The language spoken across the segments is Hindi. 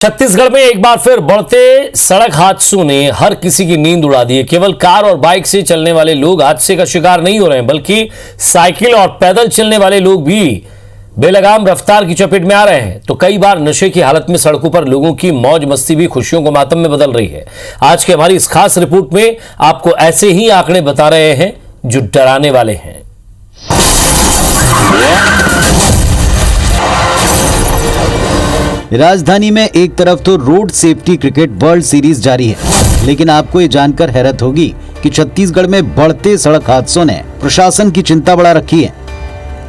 छत्तीसगढ़ में एक बार फिर बढ़ते सड़क हादसों ने हर किसी की नींद उड़ा दी है। केवल कार और बाइक से चलने वाले लोग हादसे का शिकार नहीं हो रहे हैं, बल्कि साइकिल और पैदल चलने वाले लोग भी बेलगाम रफ्तार की चपेट में आ रहे हैं। तो कई बार नशे की हालत में सड़कों पर लोगों की मौज मस्ती भी खुशियों को मातम में बदल रही है। आज की हमारी इस खास रिपोर्ट में आपको ऐसे ही आंकड़े बता रहे हैं जो डराने वाले हैं। राजधानी में एक तरफ तो road safety cricket world series जारी है, लेकिन आपको ये जानकर हैरत होगी कि छत्तीसगढ़ में बढ़ते सड़क हादसों ने प्रशासन की चिंता बढ़ा रखी है।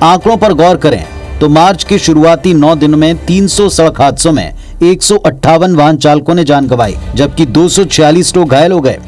आंकड़ों पर गौर करें तो मार्च के शुरुआती 9 दिनों में 300 सड़क हादसों में 158 वाहन चालकों ने जान गंवाई, जबकि 246 लोग घायल हो गए।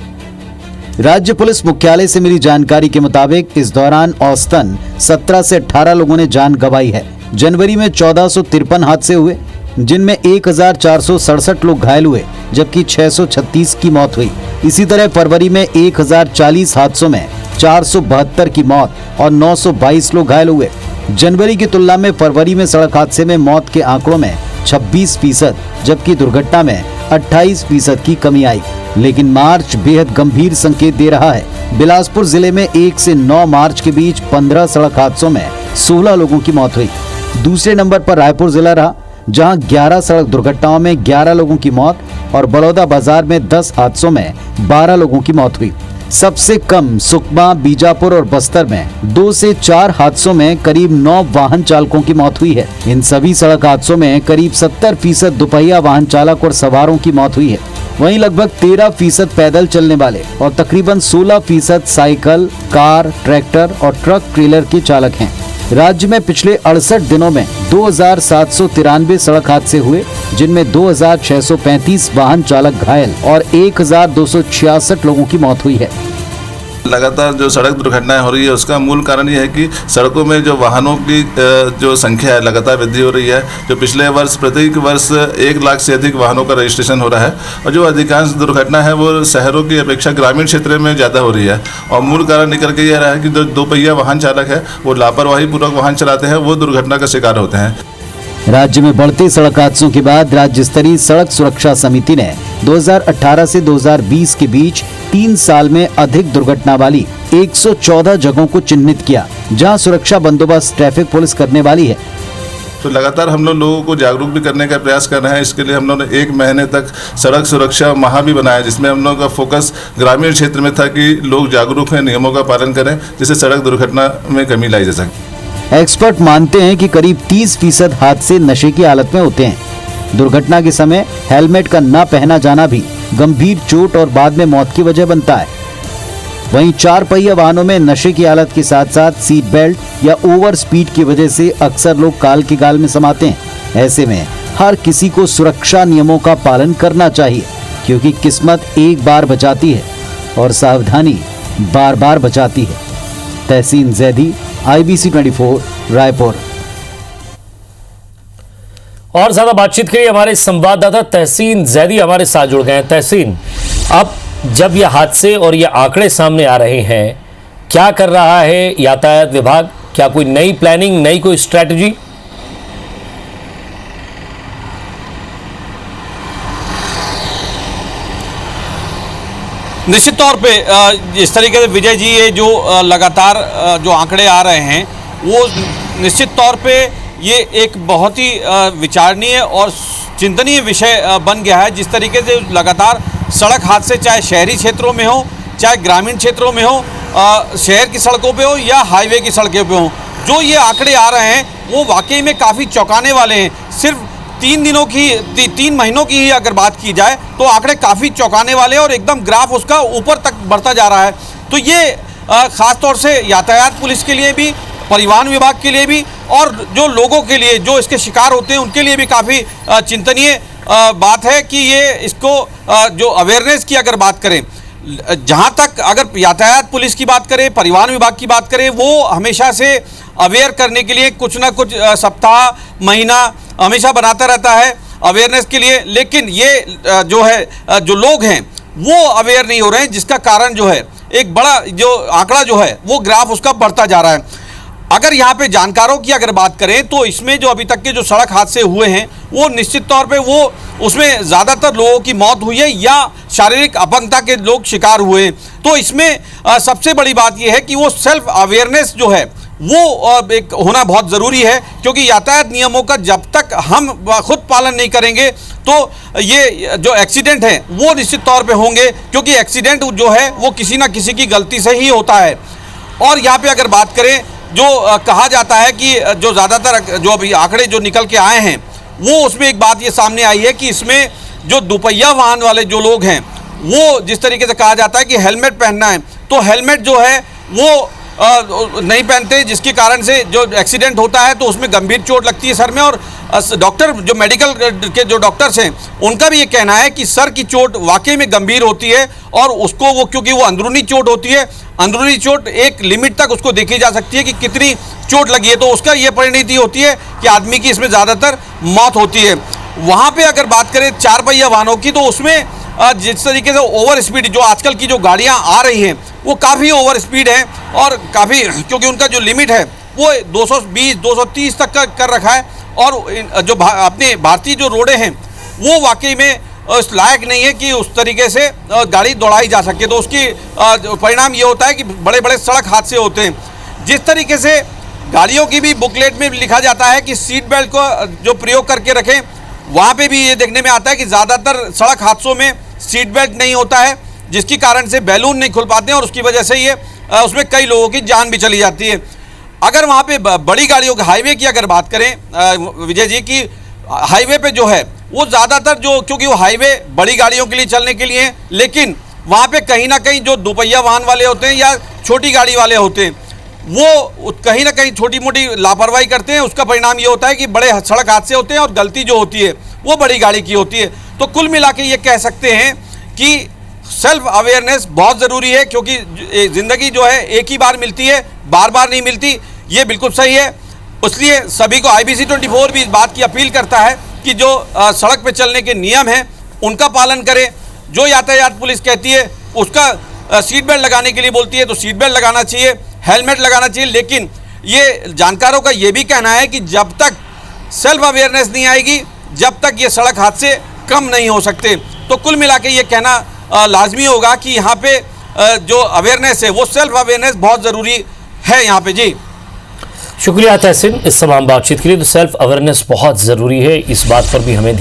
राज्य पुलिस मुख्यालय से मिली जानकारी के मुताबिक इस दौरान औसतन 17 से 18 लोगों ने जान गंवाई है। जनवरी में 1453 हादसे हुए, जिनमें 1467 लोग घायल हुए, जबकि 636 की मौत हुई। इसी तरह फरवरी में 1040 हादसों में 472 की मौत और 922 लोग घायल हुए। जनवरी की तुलना में फरवरी में सड़क हादसे में मौत के आंकड़ों में 26%, जबकि दुर्घटना में 28% की कमी आई। लेकिन मार्च बेहद गंभीर संकेत दे रहा है। बिलासपुर जिले में 1 से 9 मार्च के बीच 15 सड़क हादसों में 16 लोगों की मौत हुई। दूसरे नंबर पर रायपुर जिला रहा, जहां 11 सड़क दुर्घटनाओं में 11 लोगों की मौत और बड़ौदा बाजार में 10 हादसों में 12 लोगों की मौत हुई। सबसे कम सुकमा, बीजापुर और बस्तर में 2 से 4 हादसों में करीब 9 वाहन चालकों की मौत हुई है। इन सभी सड़क हादसों में करीब 70% दुपहिया वाहन चालक और सवारों की मौत हुई है। वहीं लगभग 13% पैदल चलने वाले और तकरीबन 16% साइकिल, कार, ट्रैक्टर और ट्रक ट्रेलर के चालक हैं। राज्य में पिछले 68 दिनों में 2793 सड़क हादसे हुए, जिनमें 2635 वाहन चालक घायल और 1266 लोगों की मौत हुई है। लगातार जो सड़क दुर्घटनाएं हो रही है, उसका मूल कारण ये है कि सड़कों में जो वाहनों की जो संख्या है लगातार वृद्धि हो रही है। जो पिछले वर्ष प्रत्येक वर्ष 1 लाख से अधिक वाहनों का रजिस्ट्रेशन हो रहा है और जो अधिकांश दुर्घटना है वो शहरों की अपेक्षा ग्रामीण क्षेत्र में ज़्यादा हो रही है। और मूल कारण निकल के ये रहा है कि जो दोपहिया वाहन चालक है वो लापरवाही पूर्वक वाहन चलाते हैं, वो दुर्घटना का शिकार होते हैं। राज्य में बढ़ते सड़क हादसों के बाद राज्य स्तरीय सड़क सुरक्षा समिति ने 2018 से 2020 के बीच 3 साल में अधिक दुर्घटना वाली 114 जगहों को चिन्हित किया, जहां सुरक्षा बंदोबस्त ट्रैफिक पुलिस करने वाली है। तो लगातार हम लोगों को जागरूक भी करने का प्रयास कर रहे हैं। इसके लिए हम लोगों ने 1 महीने तक सड़क सुरक्षा माह भी बनाया, जिसमें हम लोगों का फोकस ग्रामीण क्षेत्र में था कि लोग जागरूक हैं, नियमों का पालन करें, जिससे सड़क दुर्घटना में कमी लाई जा सके। एक्सपर्ट मानते हैं कि करीब 30% हादसे नशे की हालत में होते हैं। दुर्घटना के समय हेलमेट का न पहना जाना भी गंभीर चोट और बाद में मौत की वजह बनता है। वहीं 4 पहिया वाहनों में नशे की हालत के साथ साथ सीट बेल्ट या ओवर स्पीड की वजह से अक्सर लोग काल की गाल में समाते हैं। ऐसे में हर किसी को सुरक्षा नियमों का पालन करना चाहिए, क्योंकि किस्मत एक बार बचाती है और सावधानी बार बार बचाती है। तहसीन जैदी, IBC 24, रायपुर। और ज्यादा बातचीत के लिए हमारे संवाददाता तहसीन जैदी हमारे साथ जुड़ गए हैं। तहसीन, अब जब ये हादसे और ये आंकड़े सामने आ रहे हैं, क्या कर रहा है यातायात विभाग? क्या कोई नई प्लानिंग, नई कोई स्ट्रैटेजी? निश्चित तौर पे इस तरीके से विजय जी, ये जो लगातार जो आंकड़े आ रहे हैं, वो निश्चित तौर पे ये एक बहुत ही विचारणीय और चिंतनीय विषय बन गया है। जिस तरीके से लगातार सड़क हादसे चाहे शहरी क्षेत्रों में हो, चाहे ग्रामीण क्षेत्रों में हो, शहर की सड़कों पे हो या हाईवे की सड़कों पे हो, जो ये आंकड़े आ रहे हैं वो वाकई में काफ़ी चौंकाने वाले हैं। सिर्फ 3 महीनों की ही अगर बात की जाए तो आंकड़े काफ़ी चौंकाने वाले हैं और एकदम ग्राफ उसका ऊपर तक बढ़ता जा रहा है। तो ये ख़ास तौर से यातायात पुलिस के लिए भी, परिवहन विभाग के लिए भी और जो लोगों के लिए जो इसके शिकार होते हैं उनके लिए भी काफ़ी चिंतनीय बात है कि ये इसको जो अवेयरनेस की अगर बात करें, जहाँ तक अगर यातायात पुलिस की बात करें, परिवहन विभाग की बात करें, वो हमेशा से अवेयर करने के लिए कुछ ना कुछ सप्ताह, महीना हमेशा बनाता रहता है अवेयरनेस के लिए। लेकिन ये जो है, जो लोग हैं वो अवेयर नहीं हो रहे हैं, जिसका कारण जो है एक बड़ा जो आंकड़ा जो है वो ग्राफ उसका बढ़ता जा रहा है। अगर यहाँ पे जानकारों की अगर बात करें तो इसमें जो अभी तक के जो सड़क हादसे हुए हैं वो निश्चित तौर पे वो उसमें ज़्यादातर लोगों की मौत हुई है या शारीरिक अपंगता के लोग शिकार हुए हैं। तो इसमें सबसे बड़ी बात यह है कि वो सेल्फ अवेयरनेस जो है वो एक होना बहुत ज़रूरी है, क्योंकि यातायात नियमों का जब तक हम खुद पालन नहीं करेंगे तो ये जो एक्सीडेंट हैं वो निश्चित तौर पे होंगे, क्योंकि एक्सीडेंट जो है वो किसी ना किसी की गलती से ही होता है। और यहाँ पे अगर बात करें, जो कहा जाता है कि जो ज़्यादातर जो अभी आंकड़े जो निकल के आए हैं वो उसमें एक बात ये सामने आई है कि इसमें जो दोपहिया वाहन वाले जो लोग हैं वो जिस तरीके से कहा जाता है कि हेलमेट पहनना है, तो हेलमेट जो है वो नहीं पहनते, जिसके कारण से जो एक्सीडेंट होता है तो उसमें गंभीर चोट लगती है सर में। और डॉक्टर जो मेडिकल के जो डॉक्टर्स हैं उनका भी ये कहना है कि सर की चोट वाकई में गंभीर होती है, और उसको वो क्योंकि वो अंदरूनी चोट होती है, अंदरूनी चोट एक लिमिट तक उसको देखी जा सकती है कि कितनी चोट लगी है, तो उसका ये परिणति होती है कि आदमी की इसमें ज़्यादातर मौत होती है। वहाँ पर अगर बात करें 4 पहिया वाहनों की, तो उसमें जिस तरीके से ओवर स्पीड जो आजकल की जो गाड़ियां आ रही हैं वो काफ़ी ओवर स्पीड है, और काफ़ी क्योंकि उनका जो लिमिट है वो 220 230 तक का कर रखा है, और जो अपने भारतीय जो रोडें हैं वो वाकई में उस लायक नहीं है कि उस तरीके से गाड़ी दौड़ाई जा सके। तो उसकी परिणाम ये होता है कि बड़े बड़े सड़क हादसे होते हैं। जिस तरीके से गाड़ियों की भी बुकलेट में लिखा जाता है कि सीट बेल्ट को जो प्रयोग करके रखें, वहाँ पे भी ये देखने में आता है कि ज़्यादातर सड़क हादसों में सीट बेल्ट नहीं होता है, जिसके कारण से बैलून नहीं खुल पाते हैं, और उसकी वजह से ये उसमें कई लोगों की जान भी चली जाती है। अगर वहाँ पे बड़ी गाड़ियों के हाईवे की अगर बात करें विजय जी, की हाईवे पे जो है वो ज़्यादातर जो, क्योंकि वो हाईवे बड़ी गाड़ियों के लिए चलने के लिए है, लेकिन वहाँ पे कहीं ना कहीं जो दोपहिया वाहन वाले होते हैं या छोटी गाड़ी वाले होते हैं वो कहीं ना कहीं छोटी मोटी लापरवाही करते हैं। उसका परिणाम ये होता है कि बड़े सड़क हादसे होते हैं, और गलती जो होती है वो बड़ी गाड़ी की होती है। तो कुल मिला के ये कह सकते हैं कि सेल्फ अवेयरनेस बहुत ज़रूरी है, क्योंकि ज़िंदगी जो है एक ही बार मिलती है, बार बार नहीं मिलती, ये बिल्कुल सही है। इसलिए सभी को IBC 24 भी इस बात की अपील करता है कि जो सड़क पे चलने के नियम हैं उनका पालन करें। जो यातायात पुलिस कहती है उसका सीट बेल्ट लगाने के लिए बोलती है तो सीट बेल्ट लगाना चाहिए, हेलमेट लगाना चाहिए। लेकिन ये जानकारों का ये भी कहना है कि जब तक सेल्फ अवेयरनेस नहीं आएगी, जब तक ये सड़क हादसे कम नहीं हो सकते। तो कुल मिला के ये कहना लाजमी होगा कि यहाँ पे जो अवेयरनेस है वो सेल्फ अवेयरनेस बहुत ज़रूरी है यहाँ पे। जी शुक्रिया तहसीन इस तमाम बातचीत के लिए। तो सेल्फ अवेयरनेस बहुत ज़रूरी है, इस बात पर भी हमें